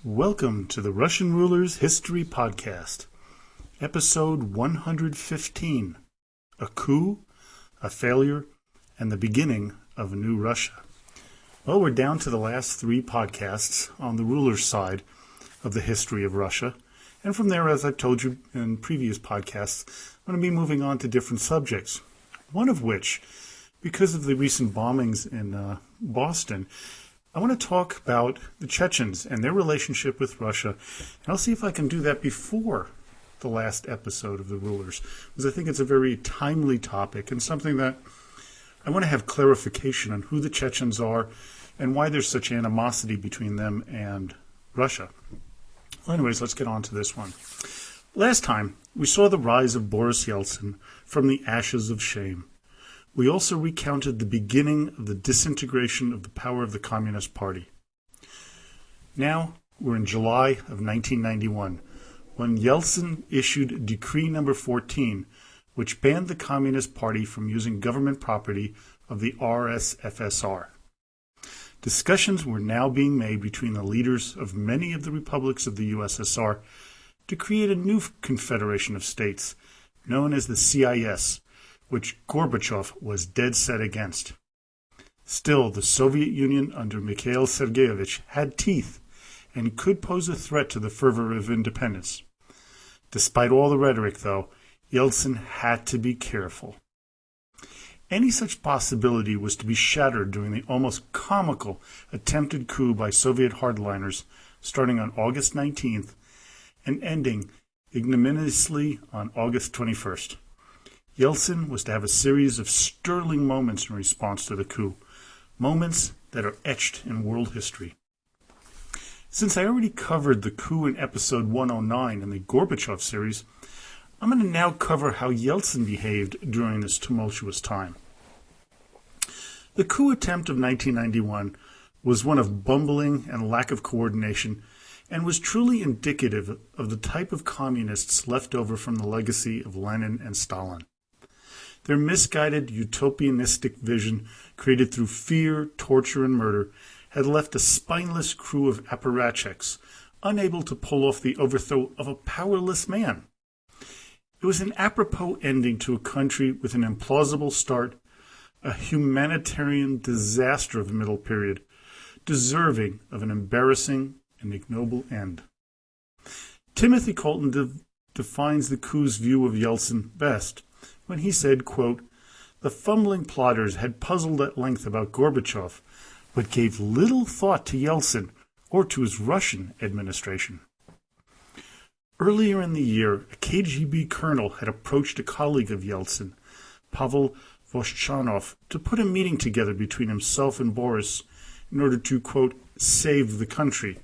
Welcome to the Russian Rulers History Podcast, episode 115, A Coup, a Failure, and the Beginning of a New Russia. Well, we're down to the last three podcasts on the ruler's side of the history of Russia, and from there, as I've told you in previous podcasts, I'm going to be moving on to different subjects, one of which, because of the recent bombings in Boston, I want to talk about the Chechens and their relationship with Russia, and I'll see if I can do that before the last episode of The Rulers, because I think it's a very timely topic and something that I want to have clarification on who the Chechens are and why there's such animosity between them and Russia. Well, anyways, let's get on to this one. Last time, we saw the rise of Boris Yeltsin from the ashes of shame. We also recounted the beginning of the disintegration of the power of the Communist Party. Now, we're in July of 1991, when Yeltsin issued Decree No. 14, which banned the Communist Party from using government property of the RSFSR. Discussions were now being made between the leaders of many of the republics of the USSR to create a new confederation of states, known as the CIS, which Gorbachev was dead set against. Still, the Soviet Union under Mikhail Sergeyevich had teeth and could pose a threat to the fervor of independence. Despite all the rhetoric, though, Yeltsin had to be careful. Any such possibility was to be shattered during the almost comical attempted coup by Soviet hardliners starting on August 19th and ending ignominiously on August 21st. Yeltsin was to have a series of sterling moments in response to the coup, moments that are etched in world history. Since I already covered the coup in episode 109 in the Gorbachev series, I'm going to now cover how Yeltsin behaved during this tumultuous time. The coup attempt of 1991 was one of bumbling and lack of coordination and was truly indicative of the type of communists left over from the legacy of Lenin and Stalin. Their misguided, utopianistic vision, created through fear, torture, and murder, had left a spineless crew of apparatchiks, unable to pull off the overthrow of a powerless man. It was an apropos ending to a country with an implausible start, a humanitarian disaster of the middle period, deserving of an embarrassing and ignoble end. Timothy Colton defines the coup's view of Yeltsin best when he said, quote, "The fumbling plotters had puzzled at length about Gorbachev, but gave little thought to Yeltsin or to his Russian administration." Earlier in the year, a KGB colonel had approached a colleague of Yeltsin, Pavel Voshchanov, to put a meeting together between himself and Boris in order to, quote, "save the country."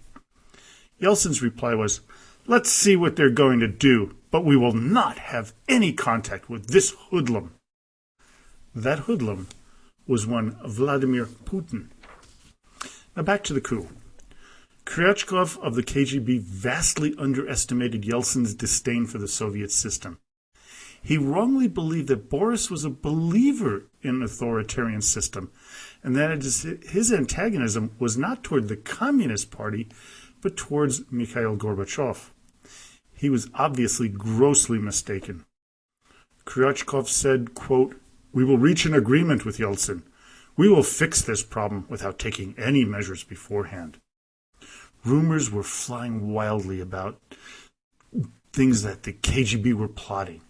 Yeltsin's reply was, "Let's see what they're going to do, but we will not have any contact with this hoodlum." That hoodlum was one Vladimir Putin. Now back to the coup. Kryachkov of the KGB vastly underestimated Yeltsin's disdain for the Soviet system. He wrongly believed that Boris was a believer in an authoritarian system, and that his antagonism was not toward the Communist Party, but towards Mikhail Gorbachev. He was obviously grossly mistaken. Kryachkov said, quote, "We will reach an agreement with Yeltsin. We will fix this problem without taking any measures beforehand." Rumors were flying wildly about things that the KGB were plotting.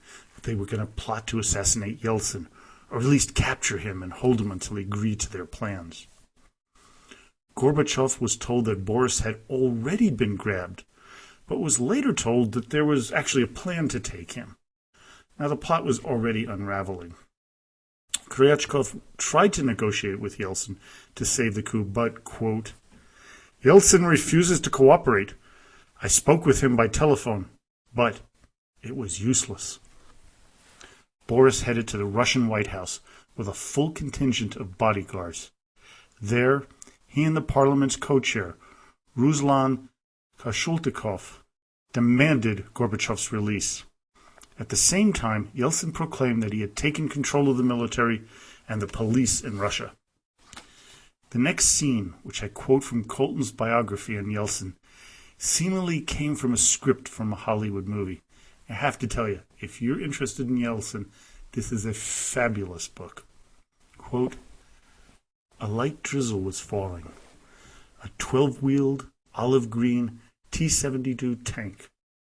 They were going to plot to assassinate Yeltsin, or at least capture him and hold him until he agreed to their plans. Gorbachev was told that Boris had already been grabbed, but was later told that there was actually a plan to take him. Now the plot was already unraveling. Kryachkov tried to negotiate with Yeltsin to save the coup, but, quote, "Yeltsin refuses to cooperate. I spoke with him by telephone, but it was useless." Boris headed to the Russian White House with a full contingent of bodyguards. There, he and the parliament's co-chair, Ruslan Kashultikov, demanded Gorbachev's release. At the same time, Yeltsin proclaimed that he had taken control of the military and the police in Russia. The next scene, which I quote from Colton's biography on Yeltsin, seemingly came from a script from a Hollywood movie. I have to tell you, if you're interested in Yeltsin, this is a fabulous book. Quote, a light drizzle was falling. A 12-wheeled, olive-green T-72 tank,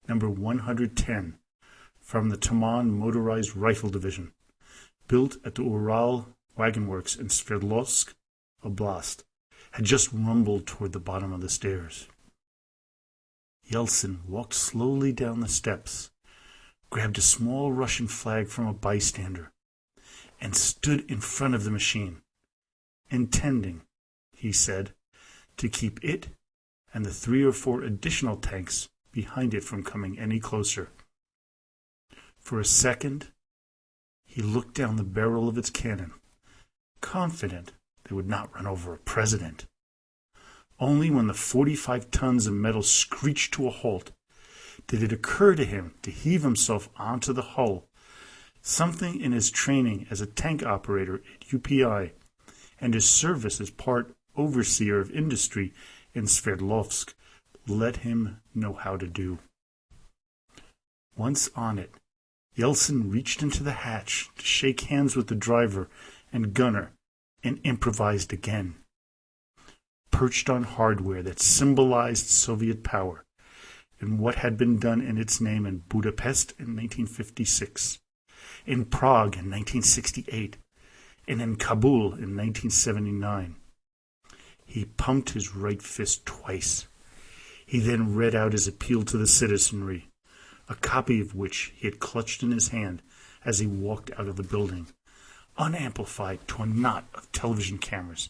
number 110, from the Taman Motorized Rifle Division, built at the Ural Wagon Works in Sverdlovsk Oblast, had just rumbled toward the bottom of the stairs. Yeltsin walked slowly down the steps, grabbed a small Russian flag from a bystander, and stood in front of the machine, intending, he said, to keep it and the 3 or 4 additional tanks behind it from coming any closer. For a second, he looked down the barrel of its cannon, confident they would not run over a president. Only when the 45 tons of metal screeched to a halt did it occur to him to heave himself onto the hull. Something in his training as a tank operator at UPI and his service as part overseer of industry in Sverdlovsk let him know how to do. Once on it, Yeltsin reached into the hatch to shake hands with the driver and gunner and improvised again. Perched on hardware that symbolized Soviet power and what had been done in its name in Budapest in 1956, in Prague in 1968, and in Kabul in 1979. He pumped his right fist twice. He then read out his appeal to the citizenry, a copy of which he had clutched in his hand as he walked out of the building, unamplified to a knot of television cameras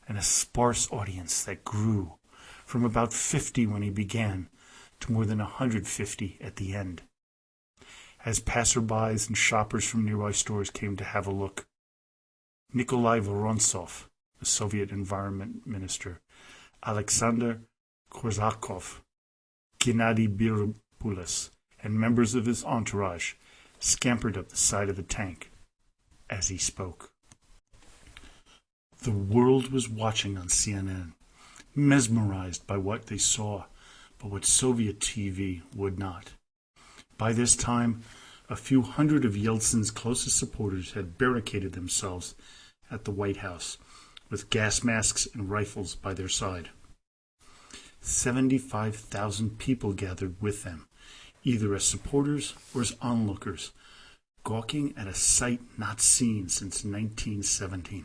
and a sparse audience that grew from about 50 when he began to more than 150 at the end. As passerbys and shoppers from nearby stores came to have a look, Nikolai Vorontsov, the Soviet Environment Minister, Alexander Korzakov, Gennady Biropoulos, and members of his entourage scampered up the side of the tank as he spoke. The world was watching on CNN, mesmerized by what they saw, but what Soviet TV would not. By this time, a few hundred of Yeltsin's closest supporters had barricaded themselves at the White House, with gas masks and rifles by their side. 75,000 people gathered with them, either as supporters or as onlookers, gawking at a sight not seen since 1917.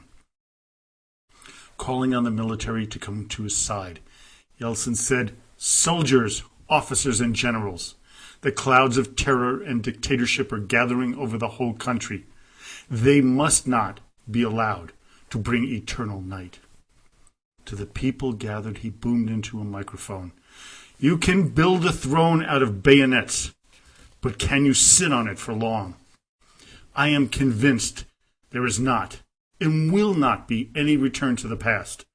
Calling on the military to come to his side, Yeltsin said, "Soldiers, officers, and generals, the clouds of terror and dictatorship are gathering over the whole country. They must not be allowed to bring eternal night." To the people gathered, he boomed into a microphone, "You can build a throne out of bayonets, but can you sit on it for long? I am convinced there is not and will not be any return to the past.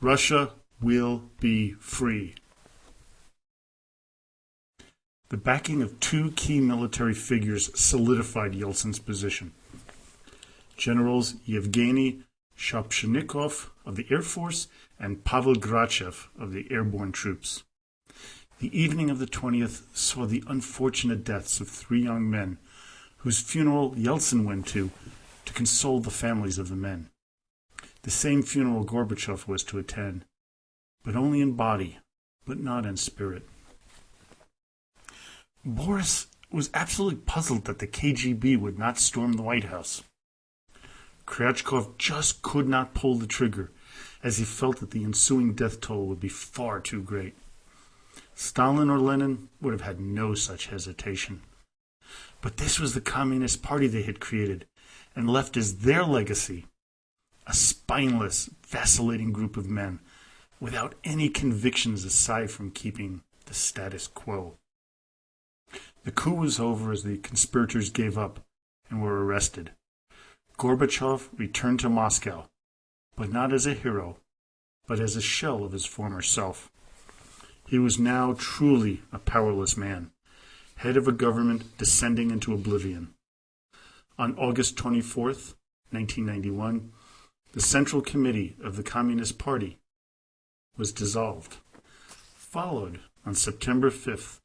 Russia will be free." The backing of 2 key military figures solidified Yeltsin's position. Generals Yevgeny Shapshnikov of the Air Force and Pavel Grachev of the airborne troops. The evening of the 20th saw the unfortunate deaths of 3 young men, whose funeral Yeltsin went to console the families of the men. The same funeral Gorbachev was to attend, but only in body, but not in spirit. Boris was absolutely puzzled that the KGB would not storm the White House. Kryachkov just could not pull the trigger, as he felt that the ensuing death toll would be far too great. Stalin or Lenin would have had no such hesitation. But this was the Communist Party they had created and left as their legacy, a spineless, vacillating group of men without any convictions aside from keeping the status quo. The coup was over as the conspirators gave up and were arrested. Gorbachev returned to Moscow, but not as a hero, but as a shell of his former self. He was now truly a powerless man, head of a government descending into oblivion. On August 24th, 1991, the Central Committee of the Communist Party was dissolved, followed on September 5th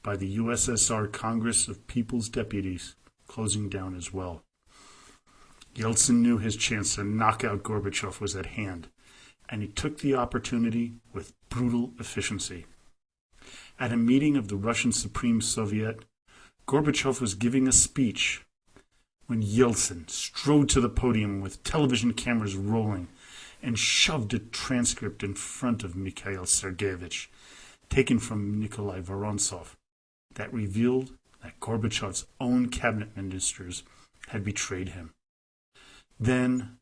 by the USSR Congress of People's Deputies, closing down as well. Yeltsin knew his chance to knock out Gorbachev was at hand, and he took the opportunity with brutal efficiency. At a meeting of the Russian Supreme Soviet, Gorbachev was giving a speech when Yeltsin strode to the podium with television cameras rolling and shoved a transcript in front of Mikhail Sergeyevich, taken from Nikolai Vorontsov, that revealed that Gorbachev's own cabinet ministers had betrayed him. Then,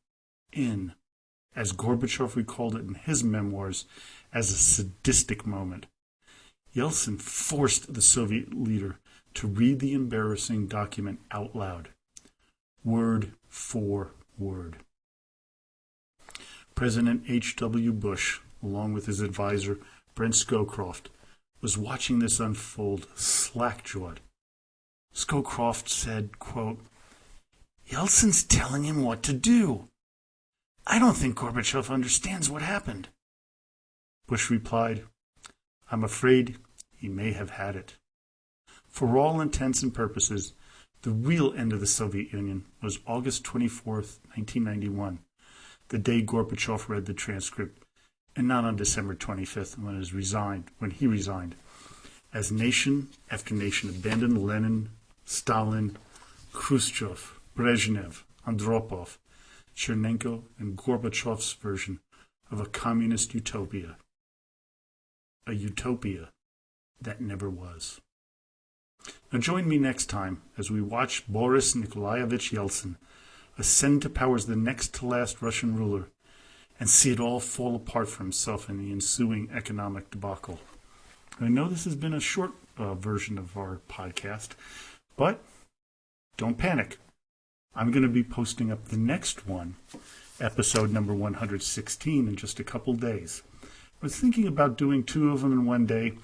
as Gorbachev recalled it in his memoirs as a sadistic moment, Yeltsin forced the Soviet leader to read the embarrassing document out loud, word for word. President H.W. Bush, along with his advisor Brent Scowcroft, was watching this unfold slack-jawed. Scowcroft said, quote, "Yeltsin's telling him what to do. I don't think Gorbachev understands what happened." Bush replied, "I'm afraid he may have had it." For all intents and purposes, the real end of the Soviet Union was August 24th, 1991, the day Gorbachev read the transcript, and not on December 25th when he resigned, as nation after nation abandoned Lenin, Stalin, Khrushchev, Brezhnev, Andropov, Chernenko, and Gorbachev's version of a communist utopia. A utopia that never was. Now join me next time as we watch Boris Nikolaevich Yeltsin ascend to power as the next-to-last Russian ruler and see it all fall apart for himself in the ensuing economic debacle. I know this has been a short version of our podcast, but don't panic. I'm going to be posting up the next one, episode number 116, in just a couple days. I was thinking about doing 2 of them in one day,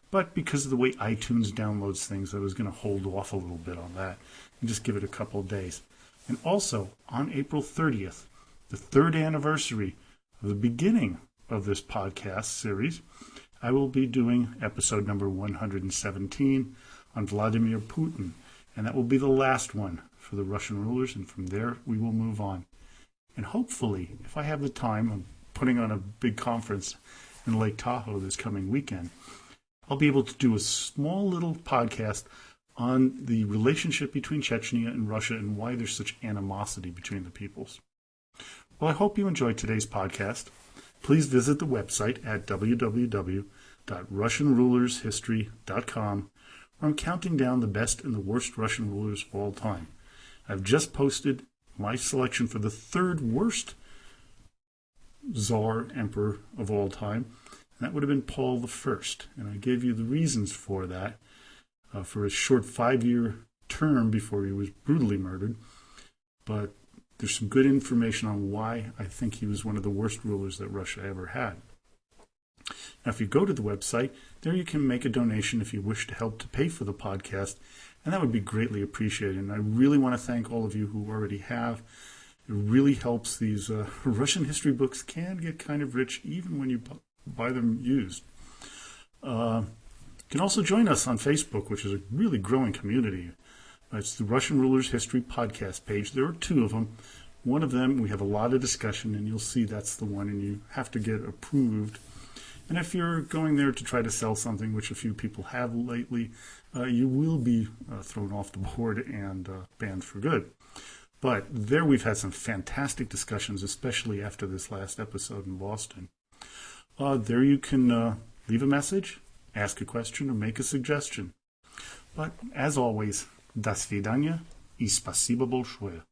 but because of the way iTunes downloads things, I was going to hold off a little bit on that and just give it a couple of days. And also, on April 30th, the 3rd anniversary of the beginning of this podcast series, I will be doing episode number 117 on Vladimir Putin, and that will be the last one for the Russian rulers, and from there we will move on. And hopefully, if I have the time, I'm putting on a big conference in Lake Tahoe this coming weekend, I'll be able to do a small little podcast on the relationship between Chechnya and Russia and why there's such animosity between the peoples. Well, I hope you enjoyed today's podcast. Please visit the website at www.russianrulershistory.com, where I'm counting down the best and the worst Russian rulers of all time. I've just posted my selection for the 3rd worst Tsar Emperor of all time, and that would have been Paul I. And I gave you the reasons for that, for his short 5-year term before he was brutally murdered. But there's some good information on why I think he was one of the worst rulers that Russia ever had. Now, if you go to the website, there you can make a donation if you wish to help to pay for the podcast, and that would be greatly appreciated. And I really want to thank all of you who already have. It really helps. These Russian history books can get kind of rich even when you buy them used. You can also join us on Facebook, which is a really growing community. It's the Russian Rulers History Podcast page. There are 2 of them. One of them, we have a lot of discussion, and you'll see that's the one, and you have to get approved. And if you're going there to try to sell something, which a few people have lately, you will be thrown off the board and banned for good. But there we've had some fantastic discussions, especially after this last episode in Boston. There you can leave a message, ask a question, or make a suggestion. But as always, до свидания и спасибо большое.